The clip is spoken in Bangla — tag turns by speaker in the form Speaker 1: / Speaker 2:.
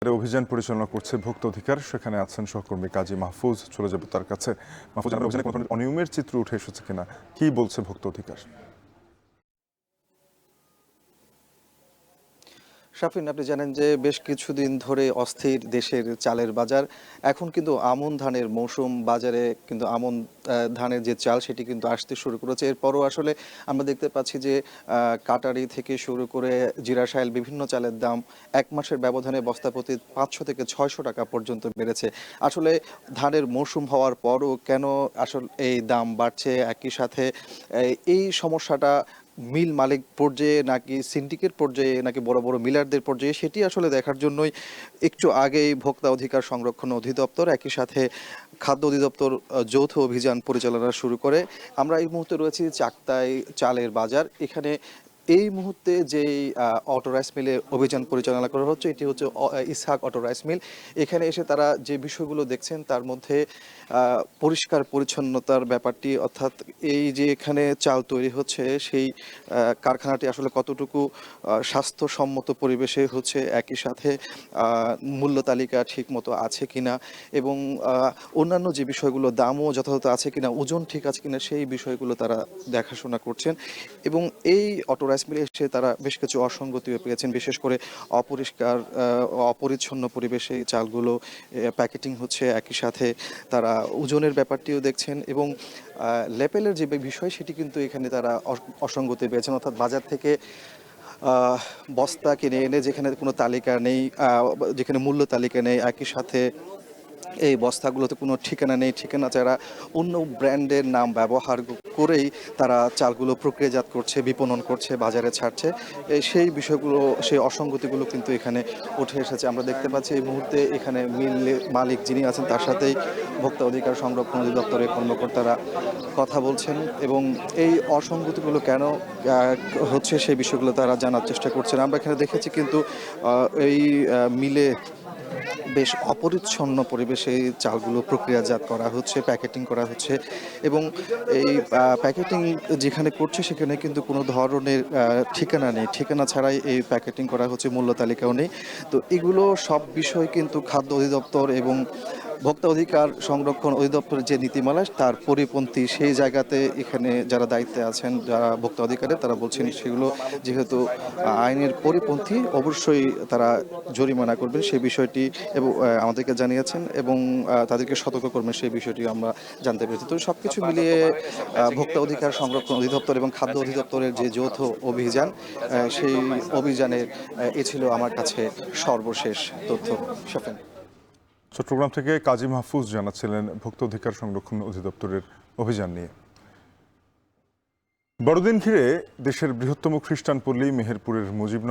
Speaker 1: অভিযান পরিচালনা করছে ভোক্তা অধিকার। সেখানে আছেন সহকর্মী কাজী মাহফুজ। চলে যাব তার কাছে। মাহফুজ, অভিযানে কোনো অনিয়মের চিত্র উঠে এসেছে কিনা, কি বলছে ভোক্তা অধিকার?
Speaker 2: শাফিন, আপনি জানেন যে বেশ কিছুদিন ধরে অস্থির দেশের চালের বাজার। এখন কিন্তু আমন ধানের মৌসুম, বাজারে কিন্তু আমন ধানের যে চাল সেটি কিন্তু আসতে শুরু করেছে। এরপরও আসলে আমরা দেখতে পাচ্ছি যে কাটারি থেকে শুরু করে জিরাশাইল বিভিন্ন চালের দাম এক মাসের ব্যবধানে বস্তাপ্রতি ৫০০ থেকে ৬০০ টাকা পর্যন্ত বেড়েছে। আসলে ধানের মৌসুম হওয়ার পরও কেন আসলে এই দাম বাড়ছে? একই সাথে এই সমস্যাটা মিল মালিক পর্যায়ে নাকি সিন্ডিকেট পর্যায়ে নাকি বড় বড় মিলারদের পর্যায়ে, সেটি আসলে দেখার জন্যই একটু আগেই ভোক্তা অধিকার সংরক্ষণ অধিদপ্তর একই সাথে খাদ্য অধিদপ্তর যৌথ অভিযান পরিচালনা শুরু করে। আমরা এই মুহূর্তে রয়েছি চাক্তাই চালের বাজার। এখানে এই মুহূর্তে যেই অটো রাইস মিলে অভিযান পরিচালনা করা হচ্ছে, এটি হচ্ছে ইসহাক অটো রাইস মিল। এখানে এসে তারা যে বিষয়গুলো দেখছেন তার মধ্যে পরিষ্কার পরিচ্ছন্নতার ব্যাপারটি, অর্থাৎ এই যে এখানে চাল তৈরি হচ্ছে সেই কারখানাটি আসলে কতটুকু স্বাস্থ্যসম্মত পরিবেশে হচ্ছে, একই সাথে মূল্য তালিকা ঠিক মতো আছে কিনা এবং অন্যান্য যে বিষয়গুলো দামও যথাযথ আছে কিনা, ওজন ঠিক আছে কিনা, সেই বিষয়গুলো তারা দেখাশোনা করছেন। এবং এই অটো রাইস মিলে এসে তারা বেশ কিছু অসঙ্গতিও পেয়েছেন, বিশেষ করে অপরিষ্কার অপরিচ্ছন্ন পরিবেশে এই চালগুলো প্যাকেটিং হচ্ছে। একই সাথে তারা ওজনের ব্যাপারটিও দেখছেন এবং লেবেলের যে বিষয় সেটি কিন্তু এখানে তারা অসঙ্গতি পেয়েছেন, অর্থাৎ বাজার থেকে বস্তা কিনে এনে যেখানে কোনো তালিকা নেই, যেখানে মূল্য তালিকা নেই, একই সাথে এই বস্তাগুলোতে কোনো ঠিকানা নেই, ঠিকানা ছাড়া অন্য ব্র্যান্ডের নাম ব্যবহার করেই তারা চালগুলো প্রক্রিয়াজাত করছে, বিপণন করছে, বাজারে ছাড়ছে। সেই বিষয়গুলো, সেই অসঙ্গতিগুলো কিন্তু এখানে উঠে এসেছে। আমরা দেখতে পাচ্ছি এই মুহূর্তে এখানে মিল মালিক যিনি আছেন তার সাথেই ভোক্তা অধিকার সংরক্ষণ অধিদপ্তরের কর্মকর্তারা কথা বলছেন এবং এই অসঙ্গতিগুলো কেন হচ্ছে সেই বিষয়গুলো তারা জানার চেষ্টা করছেন। আমরা এখানে দেখেছি কিন্তু এই মিলে বেশ অপরিচ্ছন্ন পরিবেশে এই চালগুলো প্রক্রিয়াজাত করা হচ্ছে, প্যাকেটিং করা হচ্ছে এবং এই প্যাকেটিং যেখানে করছে সেখানে কিন্তু কোনো ধরনের ঠিকানা নেই, ঠিকানা ছাড়াই এই প্যাকেটিং করা হচ্ছে, মূল্য তালিকাও নেই। তো এগুলো সব বিষয় কিন্তু খাদ্য অধিদপ্তর এবং ভোক্তা অধিকার সংরক্ষণ অধিদপ্তরের যে নীতিমালা তার পরিপন্থী। সেই জায়গাতে এখানে যারা দায়িত্বে আছেন, যারা ভোক্তা অধিকারে, তারা বলছেন সেগুলো যেহেতু আইনের পরিপন্থী অবশ্যই তারা জরিমানা করবেন সেই বিষয়টি এবং আমাদেরকে জানিয়েছেন এবং তাদেরকে সতর্ক করবেন সেই বিষয়টি আমরা জানতে পেরেছি। তো সবকিছু মিলিয়ে ভোক্তা অধিকার সংরক্ষণ অধিদপ্তর এবং খাদ্য অধিদপ্তরের যে যৌথ অভিযান, সেই অভিযানের এ ছিল আমার কাছে সর্বশেষ তথ্য। শাফিন।
Speaker 1: চট্টগ্রাম থেকে কাজী মাহফুজ জানাচ্ছিলেন ভোক্তা অধিকার সংরক্ষণ অধিদপ্তরের অভিযান নিয়ে। বড়দিন ঘিরে দেশের বৃহত্তম খ্রিস্টান পল্লী মেহেরপুরের মুজিবনগর